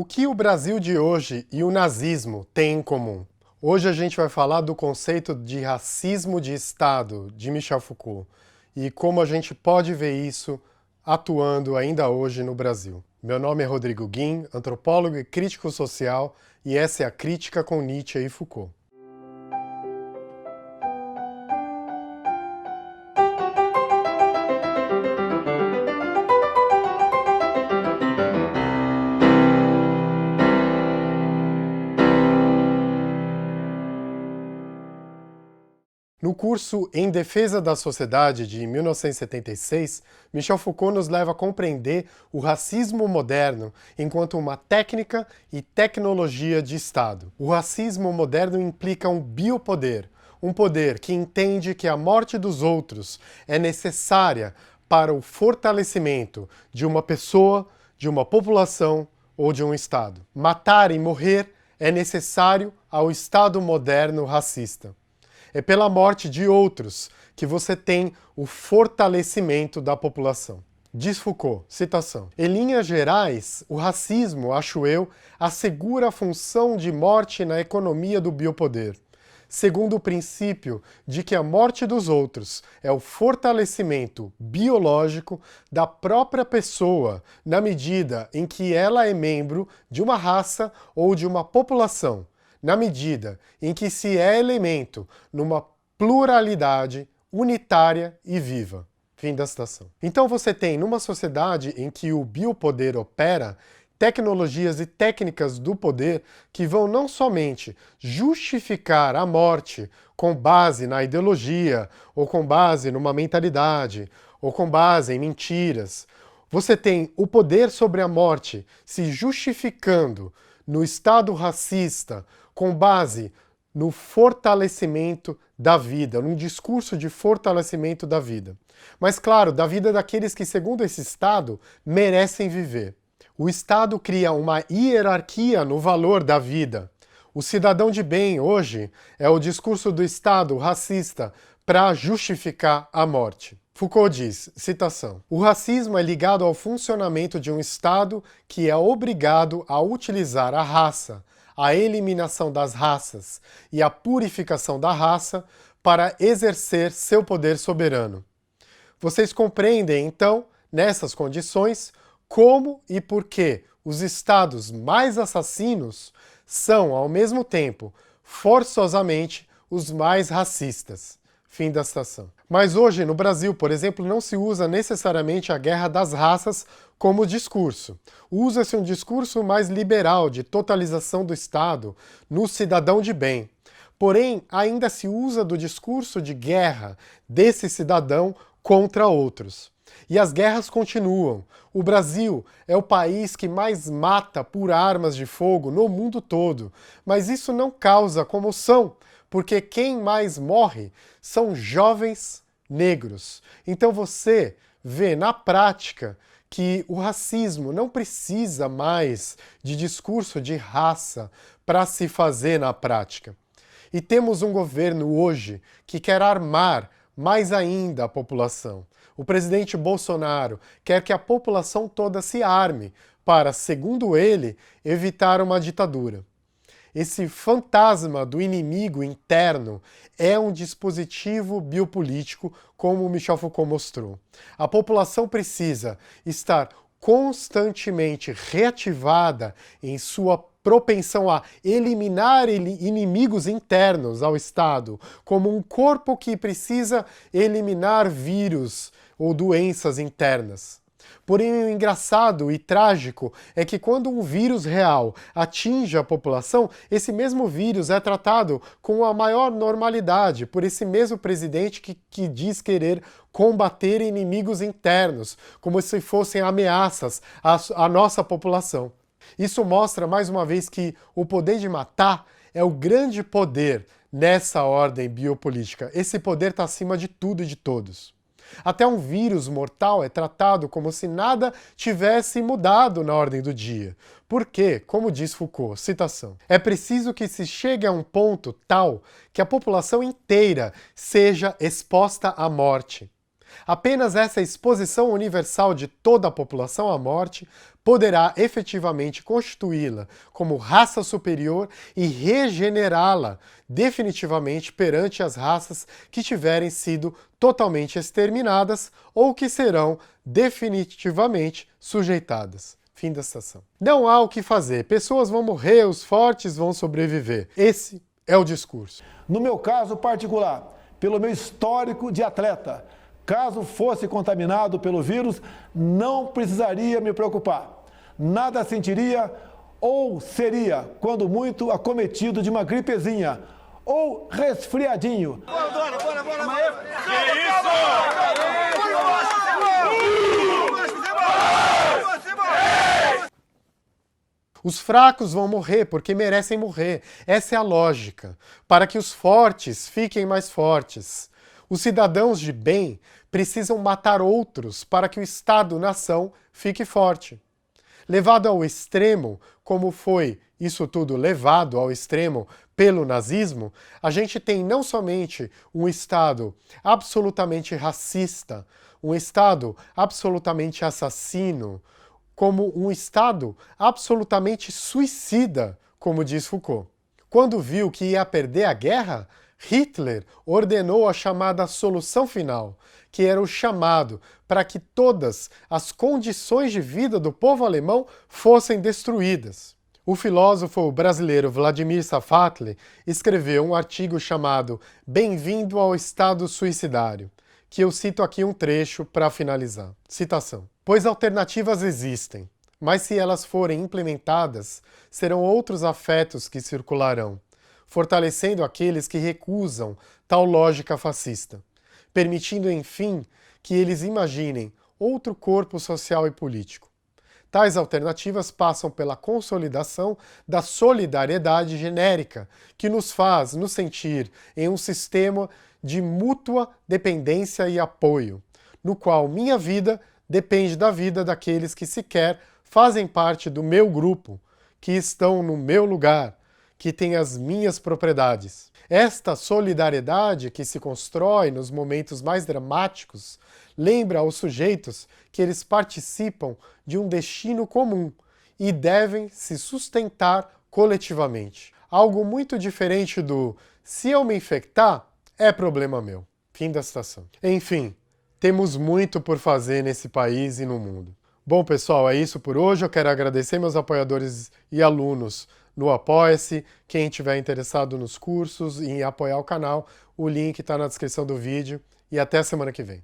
O que o Brasil de hoje e o nazismo têm em comum? Hoje a gente vai falar do conceito de racismo de Estado, de Michel Foucault, e como a gente pode ver isso atuando ainda hoje no Brasil. Meu nome é Rodrigo Guim, antropólogo e crítico social, e essa é a Crítica com Nietzsche e Foucault. No curso Em Defesa da Sociedade, de 1976, Michel Foucault nos leva a compreender o racismo moderno enquanto uma técnica e tecnologia de Estado. O racismo moderno implica um biopoder, um poder que entende que a morte dos outros é necessária para o fortalecimento de uma pessoa, de uma população ou de um Estado. Matar e morrer é necessário ao Estado moderno racista. É pela morte de outros que você tem o fortalecimento da população. Diz Foucault, citação: em linhas gerais, o racismo, acho eu, assegura a função de morte na economia do biopoder, segundo o princípio de que a morte dos outros é o fortalecimento biológico da própria pessoa, na medida em que ela é membro de uma raça ou de uma população, na medida em que se é elemento numa pluralidade unitária e viva. Fim da citação. Então você tem, numa sociedade em que o biopoder opera, tecnologias e técnicas do poder que vão não somente justificar a morte com base na ideologia, ou com base numa mentalidade, ou com base em mentiras. Você tem o poder sobre a morte se justificando no Estado racista, com base no fortalecimento da vida, num discurso de fortalecimento da vida. Mas, claro, da vida daqueles que, segundo esse Estado, merecem viver. O Estado cria uma hierarquia no valor da vida. O cidadão de bem, hoje, é o discurso do Estado racista para justificar a morte. Foucault diz, citação: o racismo é ligado ao funcionamento de um Estado que é obrigado a utilizar a raça, a eliminação das raças e a purificação da raça para exercer seu poder soberano. Vocês compreendem, então, nessas condições, como e por que os estados mais assassinos são, ao mesmo tempo, forçosamente os mais racistas. Fim da citação. Mas hoje, no Brasil, por exemplo, não se usa necessariamente a guerra das raças como discurso. Usa-se um discurso mais liberal, de totalização do Estado, no cidadão de bem. Porém, ainda se usa do discurso de guerra desse cidadão contra outros. E as guerras continuam. O Brasil é o país que mais mata por armas de fogo no mundo todo, mas isso não causa comoção, porque quem mais morre são jovens negros. Então você vê na prática que o racismo não precisa mais de discurso de raça para se fazer na prática. E temos um governo hoje que quer armar mais ainda a população. O presidente Bolsonaro quer que a população toda se arme para, segundo ele, evitar uma ditadura. Esse fantasma do inimigo interno é um dispositivo biopolítico, como Michel Foucault mostrou. A população precisa estar constantemente reativada em sua propensão a eliminar inimigos internos ao Estado, como um corpo que precisa eliminar vírus ou doenças internas. Porém, o engraçado e trágico é que quando um vírus real atinge a população, esse mesmo vírus é tratado com a maior normalidade por esse mesmo presidente que diz querer combater inimigos internos, como se fossem ameaças à nossa população. Isso mostra, mais uma vez, que o poder de matar é o grande poder nessa ordem biopolítica. Esse poder está acima de tudo e de todos. Até um vírus mortal é tratado como se nada tivesse mudado na ordem do dia. Porque, como diz Foucault, citação: é preciso que se chegue a um ponto tal que a população inteira seja exposta à morte. Apenas essa exposição universal de toda a população à morte poderá efetivamente constituí-la como raça superior e regenerá-la definitivamente perante as raças que tiverem sido totalmente exterminadas ou que serão definitivamente sujeitadas. Fim da citação. Não há o que fazer. Pessoas vão morrer, os fortes vão sobreviver. Esse é o discurso. No meu caso particular, pelo meu histórico de atleta, caso fosse contaminado pelo vírus, não precisaria me preocupar. Nada sentiria ou seria, quando muito, acometido de uma gripezinha ou resfriadinho. Bora! Que isso? Os fracos vão morrer porque merecem morrer. Essa é a lógica. Para que os fortes fiquem mais fortes. Os cidadãos de bem precisam matar outros para que o Estado-nação fique forte. Levado ao extremo, como foi isso tudo levado ao extremo pelo nazismo, a gente tem não somente um Estado absolutamente racista, um Estado absolutamente assassino, como um Estado absolutamente suicida, como diz Foucault. Quando viu que ia perder a guerra, Hitler ordenou a chamada solução final, que era o chamado para que todas as condições de vida do povo alemão fossem destruídas. O filósofo brasileiro Vladimir Safatli escreveu um artigo chamado Bem-vindo ao Estado Suicidário, que eu cito aqui um trecho para finalizar. Citação. Pois alternativas existem, mas se elas forem implementadas, serão outros afetos que circularão, fortalecendo aqueles que recusam tal lógica fascista, permitindo, enfim, que eles imaginem outro corpo social e político. Tais alternativas passam pela consolidação da solidariedade genérica, que nos faz nos sentir em um sistema de mútua dependência e apoio, no qual minha vida depende da vida daqueles que sequer fazem parte do meu grupo, que estão no meu lugar, que têm as minhas propriedades. Esta solidariedade que se constrói nos momentos mais dramáticos lembra aos sujeitos que eles participam de um destino comum e devem se sustentar coletivamente. Algo muito diferente do se eu me infectar, é problema meu. Fim da citação. Enfim, temos muito por fazer nesse país e no mundo. Bom, pessoal, é isso por hoje. Eu quero agradecer meus apoiadores e alunos no Apoia-se. Quem estiver interessado nos cursos e em apoiar o canal, o link está na descrição do vídeo. E até a semana que vem.